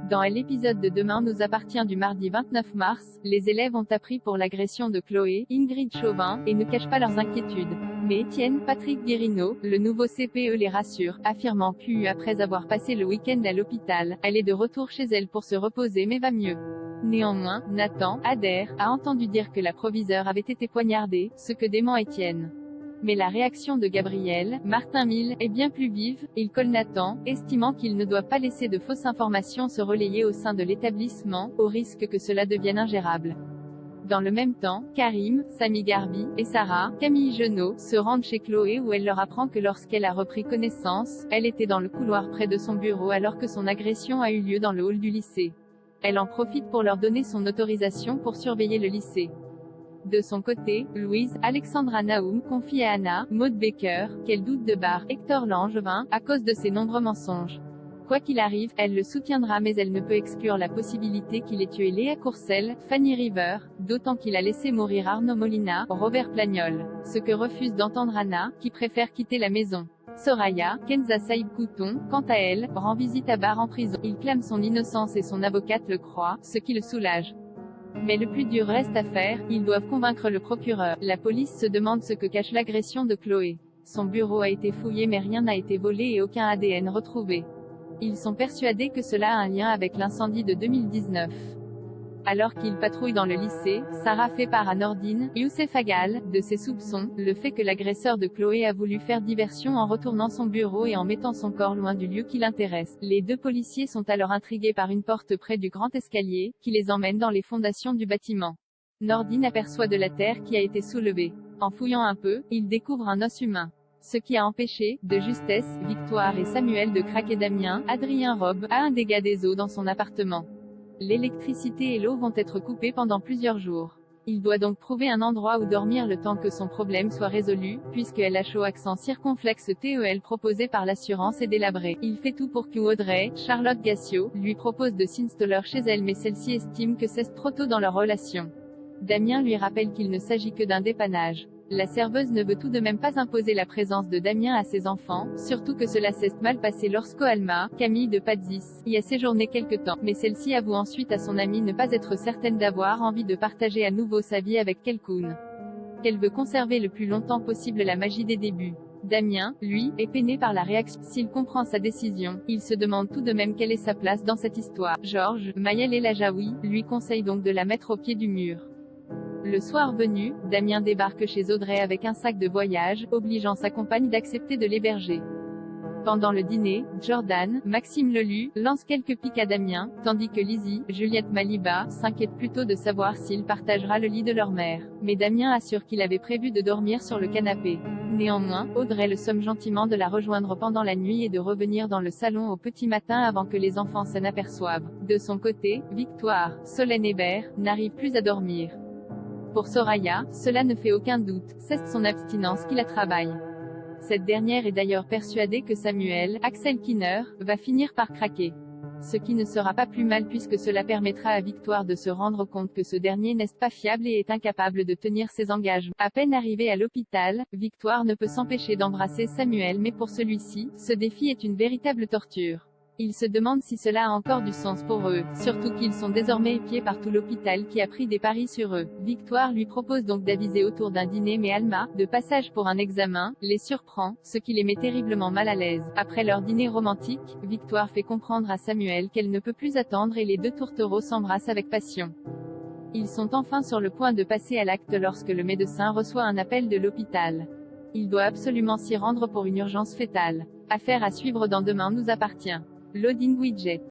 Dans l'épisode de Demain nous appartient du mardi 29 mars, les élèves ont appris pour l'agression de Chloé, Ingrid Chauvin, et ne cachent pas leurs inquiétudes. Mais Étienne, Patrick Guérineau, le nouveau CPE les rassure, affirmant qu'après avoir passé le week-end à l'hôpital, elle est de retour chez elle pour se reposer mais va mieux. Néanmoins, Nathan, Adair, a entendu dire que la proviseure avait été poignardée, ce que dément Étienne. Mais la réaction de Gabriel, Martin Mille, est bien plus vive. Il colle Nathan, estimant qu'il ne doit pas laisser de fausses informations se relayer au sein de l'établissement, au risque que cela devienne ingérable. Dans le même temps, Karim, Samy Garbi, et Sarah, Camille Genot, se rendent chez Chloé où elle leur apprend que lorsqu'elle a repris connaissance, elle était dans le couloir près de son bureau alors que son agression a eu lieu dans le hall du lycée. Elle en profite pour leur donner son autorisation pour surveiller le lycée. De son côté, Louise, Alexandra Naoum confie à Anna, Maud Baker, qu'elle doute de Hector Langevin, à cause de ses nombreux mensonges. Quoi qu'il arrive, elle le soutiendra mais elle ne peut exclure la possibilité qu'il ait tué Léa Courcelles, Fanny River, d'autant qu'il a laissé mourir Arnaud Molina, Robert Plagnol. Ce que refuse d'entendre Anna, qui préfère quitter la maison. Soraya, Kenza Saïb Couton, quant à elle, rend visite à Bar en prison. Il clame son innocence et son avocate le croit, ce qui le soulage. Mais le plus dur reste à faire, ils doivent convaincre le procureur. La police se demande ce que cache l'agression de Chloé. Son bureau a été fouillé mais rien n'a été volé et aucun ADN retrouvé. Ils sont persuadés que cela a un lien avec l'incendie de 2019. Alors qu'ils patrouillent dans le lycée, Sarah fait part à Nordine, Youssef Agal, de ses soupçons, le fait que l'agresseur de Chloé a voulu faire diversion en retournant son bureau et en mettant son corps loin du lieu qui l'intéresse. Les deux policiers sont alors intrigués par une porte près du grand escalier, qui les emmène dans les fondations du bâtiment. Nordine aperçoit de la terre qui a été soulevée. En fouillant un peu, il découvre un os humain. Ce qui a empêché, de justesse, Victoire et Samuel de craquer. Damien, Adrien Robe, a un dégât des eaux dans son appartement. L'électricité et l'eau vont être coupées pendant plusieurs jours. Il doit donc trouver un endroit où dormir le temps que son problème soit résolu, puisque LHO accent circonflexe TEL proposé par l'assurance est délabré. Il fait tout pour que Audrey, Charlotte Gassio, lui propose de s'installer chez elle mais celle-ci estime que c'est trop tôt dans leur relation. Damien lui rappelle qu'il ne s'agit que d'un dépannage. La serveuse ne veut tout de même pas imposer la présence de Damien à ses enfants, surtout que cela s'est mal passé lorsqu'Alma, Camille de Padzis, y a séjourné quelque temps, mais celle-ci avoue ensuite à son amie ne pas être certaine d'avoir envie de partager à nouveau sa vie avec quelqu'un. Qu'elle veut conserver le plus longtemps possible la magie des débuts. Damien, lui, est peiné par la réaction. S'il comprend sa décision, il se demande tout de même quelle est sa place dans cette histoire. Georges, Maël et Lajaoui, lui conseille donc de la mettre au pied du mur. Le soir venu, Damien débarque chez Audrey avec un sac de voyage, obligeant sa compagne d'accepter de l'héberger. Pendant le dîner, Jordan, Maxime Lelu, lance quelques piques à Damien, tandis que Lizzie, Juliette Maliba, s'inquiète plutôt de savoir s'il partagera le lit de leur mère. Mais Damien assure qu'il avait prévu de dormir sur le canapé. Néanmoins, Audrey le somme gentiment de la rejoindre pendant la nuit et de revenir dans le salon au petit matin avant que les enfants s'en aperçoivent. De son côté, Victoire, Solène Hébert, n'arrive plus à dormir. Pour Soraya, cela ne fait aucun doute, c'est son abstinence qui la travaille. Cette dernière est d'ailleurs persuadée que Samuel, Axel Kinner, va finir par craquer. Ce qui ne sera pas plus mal puisque cela permettra à Victoire de se rendre compte que ce dernier n'est pas fiable et est incapable de tenir ses engagements. À peine arrivée à l'hôpital, Victoire ne peut s'empêcher d'embrasser Samuel mais pour celui-ci, ce défi est une véritable torture. Il se demande si cela a encore du sens pour eux, surtout qu'ils sont désormais épiés par tout l'hôpital qui a pris des paris sur eux. Victoire lui propose donc d'aviser autour d'un dîner mais Alma, de passage pour un examen, les surprend, ce qui les met terriblement mal à l'aise. Après leur dîner romantique, Victoire fait comprendre à Samuel qu'elle ne peut plus attendre et les deux tourtereaux s'embrassent avec passion. Ils sont enfin sur le point de passer à l'acte lorsque le médecin reçoit un appel de l'hôpital. Il doit absolument s'y rendre pour une urgence fétale. Affaire à suivre dans Demain nous appartient. Loading widget.